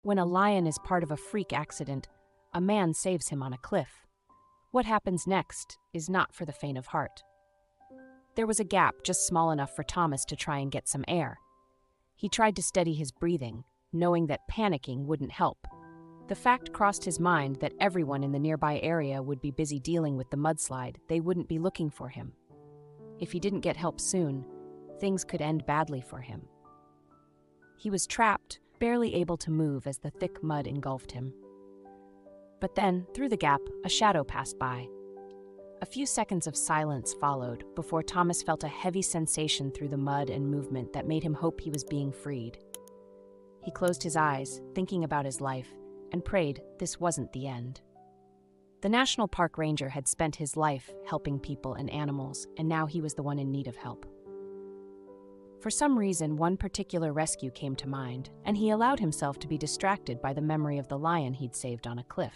When a lion is part of a freak accident, a man saves him on a cliff. What happens next is not for the faint of heart. There was a gap just small enough for Thomas to try and get some air. He tried to steady his breathing, knowing that panicking wouldn't help. The fact crossed his mind that everyone in the nearby area would be busy dealing with the mudslide. They wouldn't be looking for him. If he didn't get help soon, things could end badly for him. He was trapped, barely able to move as the thick mud engulfed him. But then, through the gap, a shadow passed by. A few seconds of silence followed before Thomas felt a heavy sensation through the mud and movement that made him hope he was being freed. He closed his eyes, thinking about his life, and prayed this wasn't the end. The National Park Ranger had spent his life helping people and animals, and now he was the one in need of help. For some reason, one particular rescue came to mind, and he allowed himself to be distracted by the memory of the lion he'd saved on a cliff.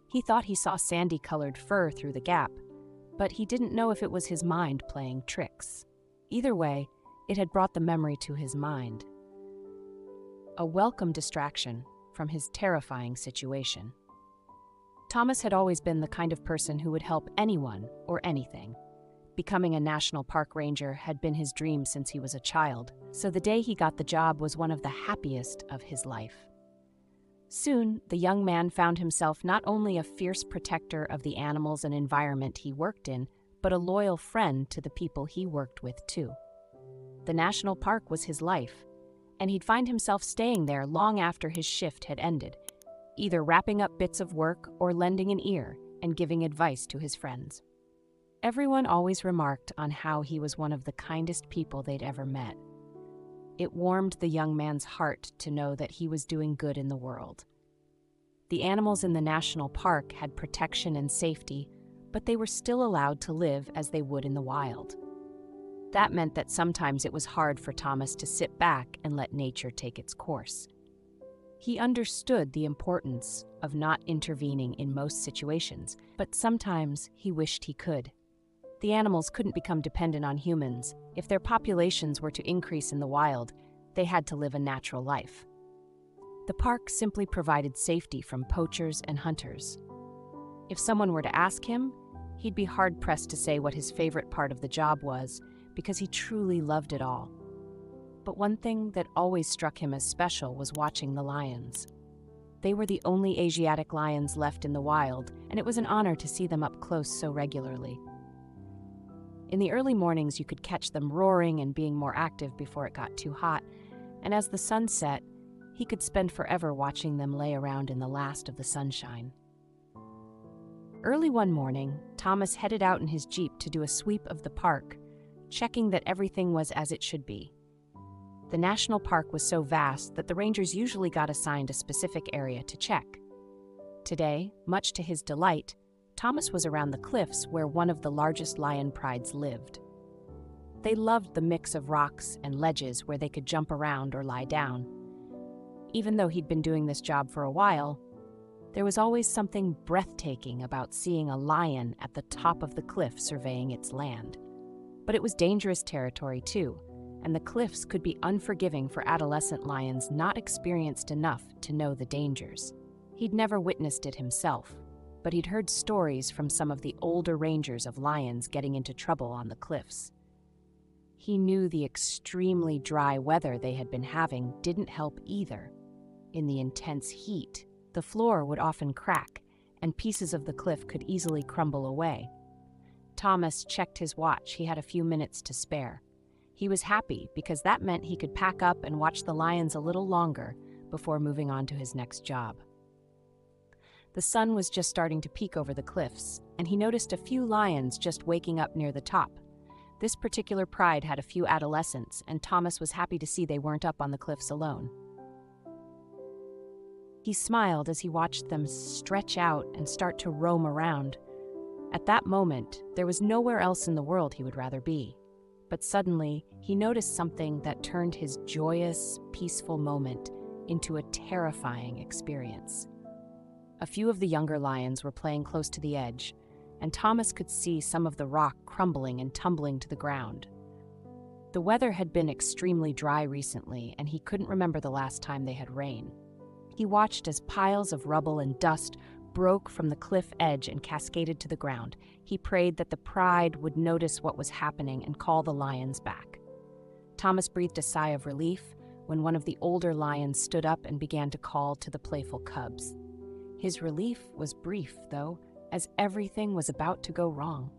He thought he saw sandy-colored fur through the gap, but he didn't know if it was his mind playing tricks. Either way, it had brought the memory to his mind. A welcome distraction from his terrifying situation. Thomas had always been the kind of person who would help anyone or anything. Becoming a National Park Ranger had been his dream since he was a child, so the day he got the job was one of the happiest of his life. Soon, the young man found himself not only a fierce protector of the animals and environment he worked in, but a loyal friend to the people he worked with too. The national park was his life, and he'd find himself staying there long after his shift had ended, either wrapping up bits of work or lending an ear and giving advice to his friends. Everyone always remarked on how he was one of the kindest people they'd ever met. It warmed the young man's heart to know that he was doing good in the world. The animals in the national park had protection and safety, but they were still allowed to live as they would in the wild. That meant that sometimes it was hard for Thomas to sit back and let nature take its course. He understood the importance of not intervening in most situations, but sometimes he wished he could. The animals couldn't become dependent on humans. If their populations were to increase in the wild, they had to live a natural life. The park simply provided safety from poachers and hunters. If someone were to ask him, he'd be hard-pressed to say what his favorite part of the job was, because he truly loved it all. But one thing that always struck him as special was watching the lions. They were the only Asiatic lions left in the wild, and it was an honor to see them up close so regularly. In the early mornings, you could catch them roaring and being more active before it got too hot, and as the sun set, he could spend forever watching them lay around in the last of the sunshine. Early one morning, Thomas headed out in his Jeep to do a sweep of the park, checking that everything was as it should be. The national park was so vast that the rangers usually got assigned a specific area to check. Today, much to his delight, Thomas was around the cliffs where one of the largest lion prides lived. They loved the mix of rocks and ledges where they could jump around or lie down. Even though he'd been doing this job for a while, there was always something breathtaking about seeing a lion at the top of the cliff surveying its land. But it was dangerous territory too, and the cliffs could be unforgiving for adolescent lions not experienced enough to know the dangers. He'd never witnessed it himself, but he'd heard stories from some of the older rangers of lions getting into trouble on the cliffs. He knew the extremely dry weather they had been having didn't help either. In the intense heat, the floor would often crack, and pieces of the cliff could easily crumble away. Thomas checked his watch. He had a few minutes to spare. He was happy because that meant he could pack up and watch the lions a little longer before moving on to his next job. The sun was just starting to peek over the cliffs, and he noticed a few lions just waking up near the top. This particular pride had a few adolescents, and Thomas was happy to see they weren't up on the cliffs alone. He smiled as he watched them stretch out and start to roam around. At that moment, there was nowhere else in the world he would rather be. But suddenly, he noticed something that turned his joyous, peaceful moment into a terrifying experience. A few of the younger lions were playing close to the edge, and Thomas could see some of the rock crumbling and tumbling to the ground. The weather had been extremely dry recently, and he couldn't remember the last time they had rain. He watched as piles of rubble and dust broke from the cliff edge and cascaded to the ground. He prayed that the pride would notice what was happening and call the lions back. Thomas breathed a sigh of relief when one of the older lions stood up and began to call to the playful cubs. His relief was brief, though, as everything was about to go wrong.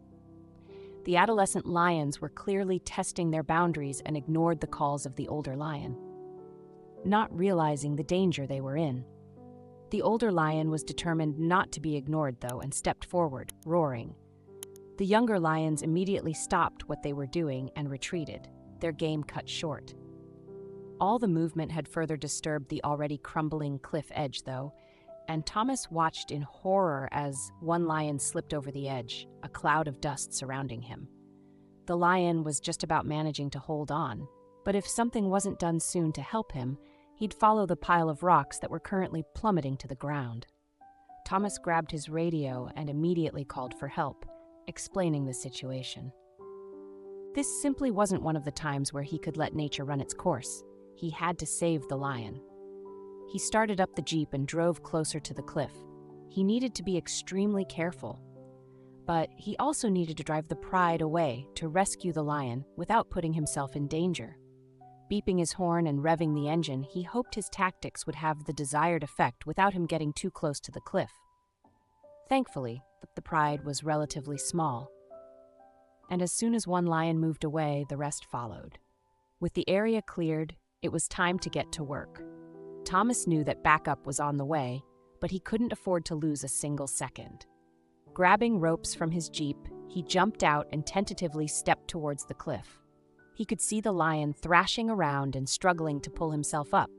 The adolescent lions were clearly testing their boundaries and ignored the calls of the older lion, not realizing the danger they were in. The older lion was determined not to be ignored, though, and stepped forward, roaring. The younger lions immediately stopped what they were doing and retreated, their game cut short. All the movement had further disturbed the already crumbling cliff edge, though, and Thomas watched in horror as one lion slipped over the edge, a cloud of dust surrounding him. The lion was just about managing to hold on, but if something wasn't done soon to help him, he'd follow the pile of rocks that were currently plummeting to the ground. Thomas grabbed his radio and immediately called for help, explaining the situation. This simply wasn't one of the times where he could let nature run its course. He had to save the lion. He started up the jeep and drove closer to the cliff. He needed to be extremely careful, but he also needed to drive the pride away to rescue the lion without putting himself in danger. Beeping his horn and revving the engine, he hoped his tactics would have the desired effect without him getting too close to the cliff. Thankfully, the pride was relatively small, and as soon as one lion moved away, the rest followed. With the area cleared, it was time to get to work. Thomas knew that backup was on the way, but he couldn't afford to lose a single second. Grabbing ropes from his jeep, he jumped out and tentatively stepped towards the cliff. He could see the lion thrashing around and struggling to pull himself up.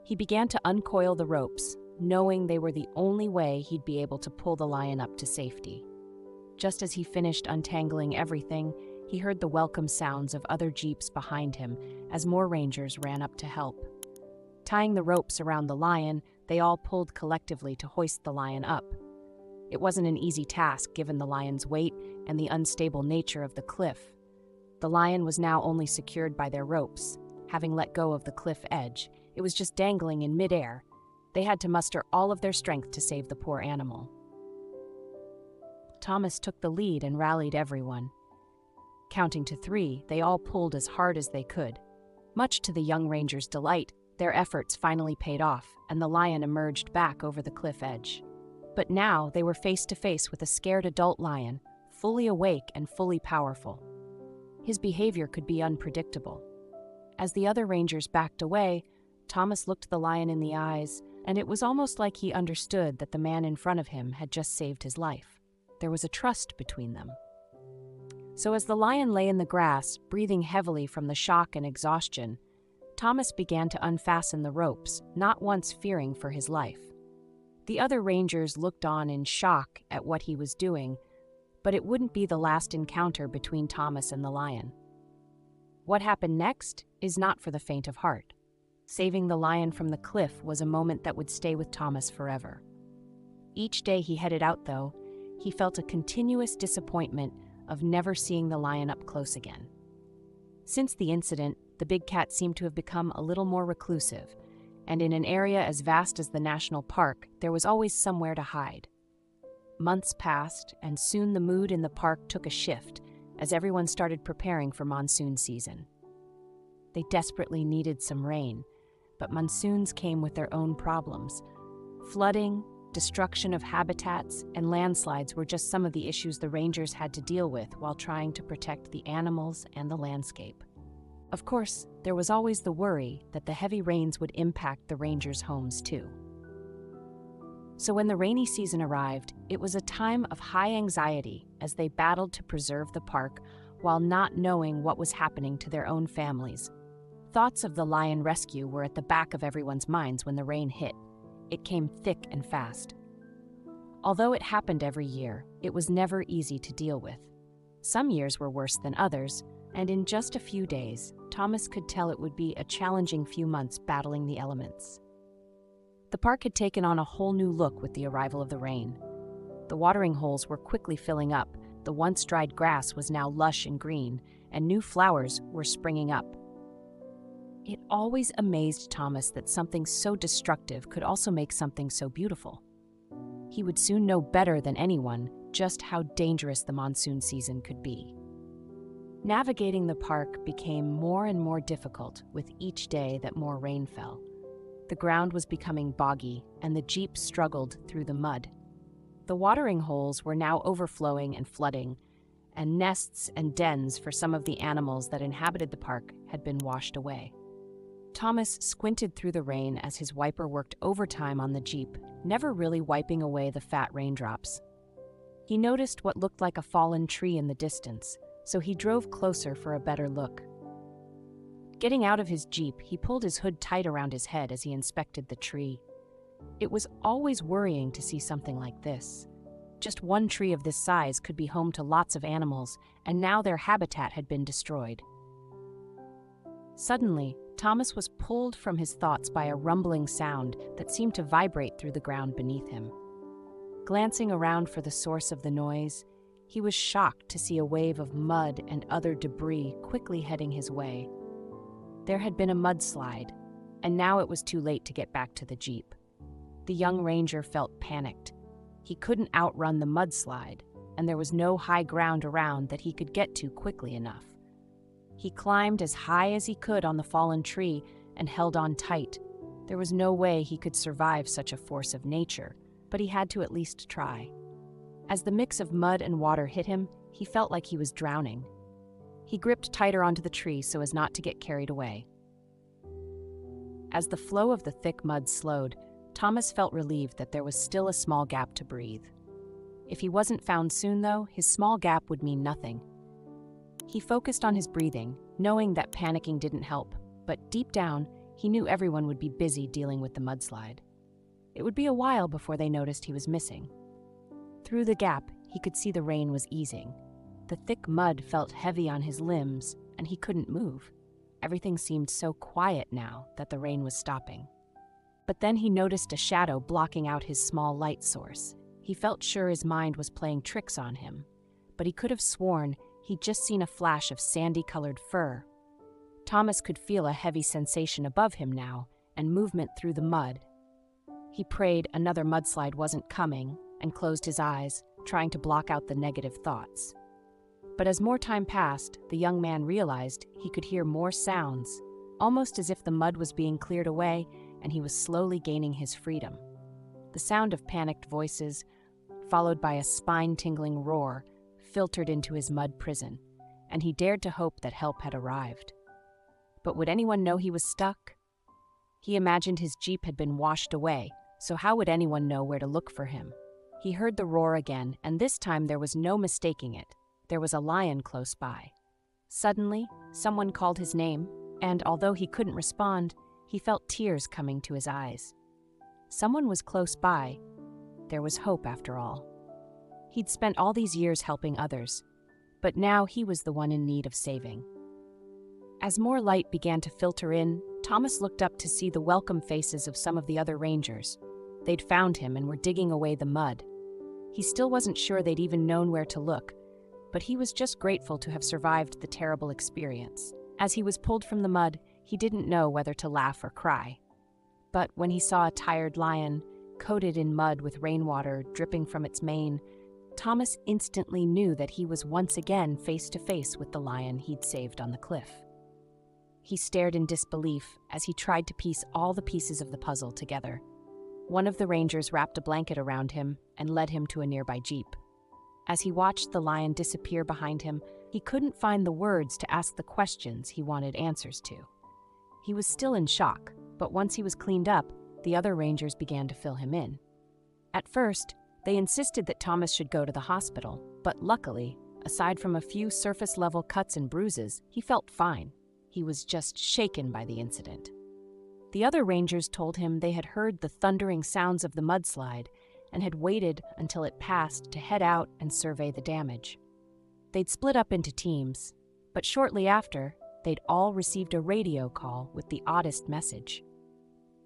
He began to uncoil the ropes, knowing they were the only way he'd be able to pull the lion up to safety. Just as he finished untangling everything, he heard the welcome sounds of other jeeps behind him as more rangers ran up to help. Tying the ropes around the lion, they all pulled collectively to hoist the lion up. It wasn't an easy task given the lion's weight and the unstable nature of the cliff. The lion was now only secured by their ropes. Having let go of the cliff edge, it was just dangling in midair. They had to muster all of their strength to save the poor animal. Thomas took the lead and rallied everyone. Counting to 3, they all pulled as hard as they could. Much to the young ranger's delight, their efforts finally paid off, and the lion emerged back over the cliff edge. But now they were face to face with a scared adult lion, fully awake and fully powerful. His behavior could be unpredictable. As the other rangers backed away, Thomas looked the lion in the eyes, and it was almost like he understood that the man in front of him had just saved his life. There was a trust between them. So as the lion lay in the grass, breathing heavily from the shock and exhaustion, Thomas began to unfasten the ropes, not once fearing for his life. The other rangers looked on in shock at what he was doing, but it wouldn't be the last encounter between Thomas and the lion. What happened next is not for the faint of heart. Saving the lion from the cliff was a moment that would stay with Thomas forever. Each day he headed out, though, he felt a continuous disappointment of never seeing the lion up close again. Since the incident, the big cat seemed to have become a little more reclusive, and in an area as vast as the national park, there was always somewhere to hide. Months passed, and soon the mood in the park took a shift as everyone started preparing for monsoon season. They desperately needed some rain, but monsoons came with their own problems. Flooding, destruction of habitats, and landslides were just some of the issues the rangers had to deal with while trying to protect the animals and the landscape. Of course, there was always the worry that the heavy rains would impact the rangers' homes too. So when the rainy season arrived, it was a time of high anxiety as they battled to preserve the park while not knowing what was happening to their own families. Thoughts of the lion rescue were at the back of everyone's minds when the rain hit. It came thick and fast. Although it happened every year, it was never easy to deal with. Some years were worse than others, and in just a few days, Thomas could tell it would be a challenging few months battling the elements. The park had taken on a whole new look with the arrival of the rain. The watering holes were quickly filling up, the once dried grass was now lush and green, and new flowers were springing up. It always amazed Thomas that something so destructive could also make something so beautiful. He would soon know better than anyone just how dangerous the monsoon season could be. Navigating the park became more and more difficult with each day that more rain fell. The ground was becoming boggy, and the Jeep struggled through the mud. The watering holes were now overflowing and flooding, and nests and dens for some of the animals that inhabited the park had been washed away. Thomas squinted through the rain as his wiper worked overtime on the Jeep, never really wiping away the fat raindrops. He noticed what looked like a fallen tree in the distance, so he drove closer for a better look. Getting out of his Jeep, he pulled his hood tight around his head as he inspected the tree. It was always worrying to see something like this. Just one tree of this size could be home to lots of animals, and now their habitat had been destroyed. Suddenly, Thomas was pulled from his thoughts by a rumbling sound that seemed to vibrate through the ground beneath him. Glancing around for the source of the noise, he was shocked to see a wave of mud and other debris quickly heading his way. There had been a mudslide, and now it was too late to get back to the Jeep. The young ranger felt panicked. He couldn't outrun the mudslide, and there was no high ground around that he could get to quickly enough. He climbed as high as he could on the fallen tree and held on tight. There was no way he could survive such a force of nature, but he had to at least try. As the mix of mud and water hit him, he felt like he was drowning. He gripped tighter onto the tree so as not to get carried away. As the flow of the thick mud slowed, Thomas felt relieved that there was still a small gap to breathe. If he wasn't found soon, though, his small gap would mean nothing. He focused on his breathing, knowing that panicking didn't help, but deep down, he knew everyone would be busy dealing with the mudslide. It would be a while before they noticed he was missing. Through the gap, he could see the rain was easing. The thick mud felt heavy on his limbs, and he couldn't move. Everything seemed so quiet now that the rain was stopping. But then he noticed a shadow blocking out his small light source. He felt sure his mind was playing tricks on him, but he could have sworn he'd just seen a flash of sandy-colored fur. Thomas could feel a heavy sensation above him now, and movement through the mud. He prayed another mudslide wasn't coming, and closed his eyes, trying to block out the negative thoughts. But as more time passed, the young man realized he could hear more sounds, almost as if the mud was being cleared away and he was slowly gaining his freedom. The sound of panicked voices, followed by a spine-tingling roar, filtered into his mud prison, and he dared to hope that help had arrived. But would anyone know he was stuck? He imagined his Jeep had been washed away, so how would anyone know where to look for him? He heard the roar again, and this time there was no mistaking it. There was a lion close by. Suddenly, someone called his name, and although he couldn't respond, he felt tears coming to his eyes. Someone was close by. There was hope after all. He'd spent all these years helping others, but now he was the one in need of saving. As more light began to filter in, Thomas looked up to see the welcome faces of some of the other rangers. They'd found him and were digging away the mud. He still wasn't sure they'd even known where to look, but he was just grateful to have survived the terrible experience. As he was pulled from the mud, he didn't know whether to laugh or cry. But when he saw a tired lion, coated in mud with rainwater dripping from its mane, Thomas instantly knew that he was once again face to face with the lion he'd saved on the cliff. He stared in disbelief as he tried to piece all the pieces of the puzzle together. One of the rangers wrapped a blanket around him and led him to a nearby Jeep. As he watched the lion disappear behind him, he couldn't find the words to ask the questions he wanted answers to. He was still in shock, but once he was cleaned up, the other rangers began to fill him in. At first, they insisted that Thomas should go to the hospital, but luckily, aside from a few surface-level cuts and bruises, he felt fine. He was just shaken by the incident. The other rangers told him they had heard the thundering sounds of the mudslide and had waited until it passed to head out and survey the damage. They'd split up into teams, but shortly after, they'd all received a radio call with the oddest message.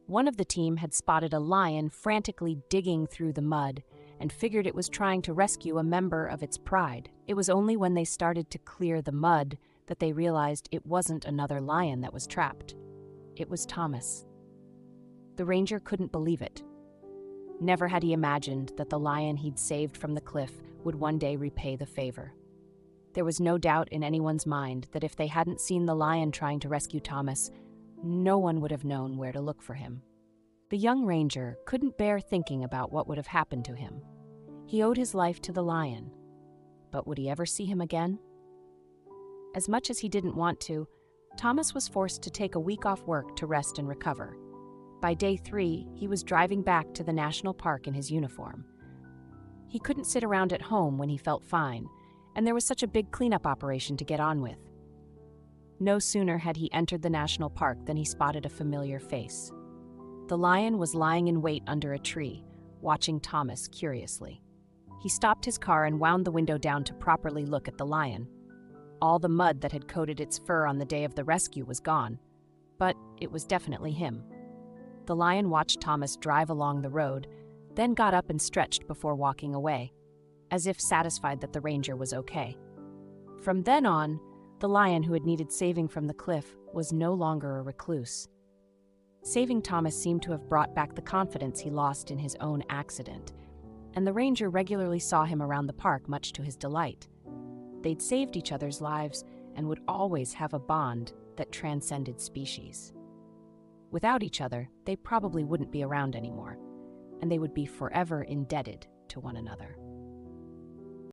One of the team had spotted a lion frantically digging through the mud and figured it was trying to rescue a member of its pride. It was only when they started to clear the mud that they realized it wasn't another lion that was trapped. It was Thomas. The ranger couldn't believe it. Never had he imagined that the lion he'd saved from the cliff would one day repay the favor. There was no doubt in anyone's mind that if they hadn't seen the lion trying to rescue Thomas, no one would have known where to look for him. The young ranger couldn't bear thinking about what would have happened to him. He owed his life to the lion, but would he ever see him again? As much as he didn't want to, Thomas was forced to take a week off work to rest and recover. By day 3, he was driving back to the national park in his uniform. He couldn't sit around at home when he felt fine, and there was such a big cleanup operation to get on with. No sooner had he entered the national park than he spotted a familiar face. The lion was lying in wait under a tree, watching Thomas curiously. He stopped his car and wound the window down to properly look at the lion. All the mud that had coated its fur on the day of the rescue was gone, but it was definitely him. The lion watched Thomas drive along the road, then got up and stretched before walking away, as if satisfied that the ranger was okay. From then on, the lion who had needed saving from the cliff was no longer a recluse. Saving Thomas seemed to have brought back the confidence he lost in his own accident, and the ranger regularly saw him around the park, much to his delight. They'd saved each other's lives and would always have a bond that transcended species. Without each other, they probably wouldn't be around anymore, and they would be forever indebted to one another.